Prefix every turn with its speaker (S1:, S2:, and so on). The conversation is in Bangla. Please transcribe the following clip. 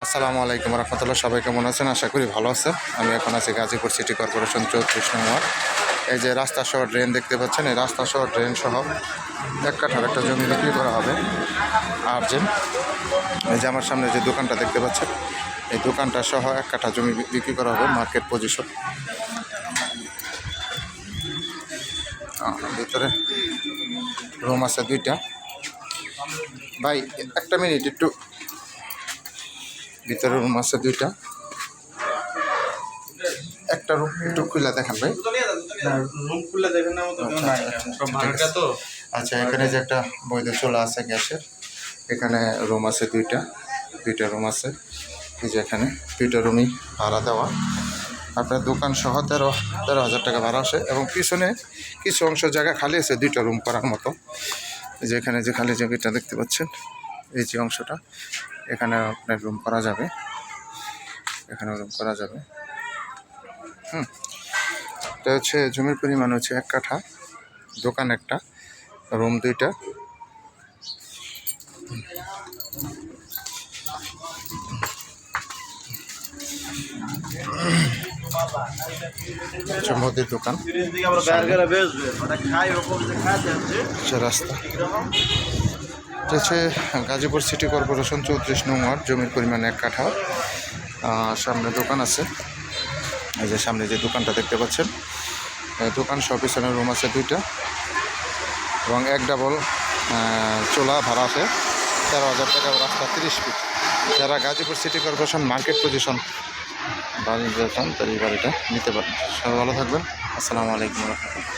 S1: আসসালামু আলাইকুম রহমতুল্লাহ। সবাই কেমন আছেন? আশা করি ভালো আছেন। আমি এখন আছি গাজীপুর সিটি কর্পোরেশন 34 নং ওয়ার্ড। এই যে রাস্তা সহ ড্রেন দেখতে পাচ্ছেন, এই রাস্তা সহ ড্রেন সহ 1 কাঠার একটা জমি বিক্রি করা হবে আর্জেন্ট। এই যে আমার সামনে যে দোকানটা দেখতে পাচ্ছেন, এই দোকানটা সহ 1 কাঠা জমি বিক্রি করা হবে মার্কেট পজিশন। ভিতরে রুম আছে 2টা। ভাই একটা মিনিট, একটু ভিতরে রুম আছে 2টা। একটা রুম একটু খুলে দেখেন ভাই।
S2: রুম খুলে দেখেন না, মতো নাই সব ভাঙা তো।
S1: আচ্ছা, এখানে যে একটা বৈধ চুলা আছে গ্যাসের, এখানে রুম আছে 2টা রুম আছে। এই যে এখানে 2টা রুমই ভাড়া দেওয়া। আপনার দোকান সহ 13,000 টাকা ভাড়া আসে এবং পিছনে কিছু অংশ জায়গা খালি আছে 2টা রুম করার মতো। এই যে এখানে যে খালি জায়গাটা দেখতে পাচ্ছেন, এই যে অংশটা, এখানে আপনার রুম করা যাবে, এখানে রুম করা যাবে। এটা হচ্ছে জমির পরিমাণ হচ্ছে 1 কাঠা, দোকান একটা, রুম 2টা। মুদির দোকান, রাস্তা হচ্ছে গাজীপুর সিটি কর্পোরেশন 34 নং ওয়ার্ড। জমির পরিমাণ 1 কাঠা। সামনে দোকান আছে। এই যে সামনে যে দোকানটা দেখতে পাচ্ছেন, দোকান সব পিছনে রুম আছে 2টা এবং 1 ডাবল চুলা ভাড়া আছে 13,000 টাকা, রাস্তা 30 ফিট। যারা Gazipur city corporation market position বাড়ি যেতেন তার এই বাড়িটা নিতে পারেন। সবাই ভালো থাকবেন। আসসালামু আলাইকুম।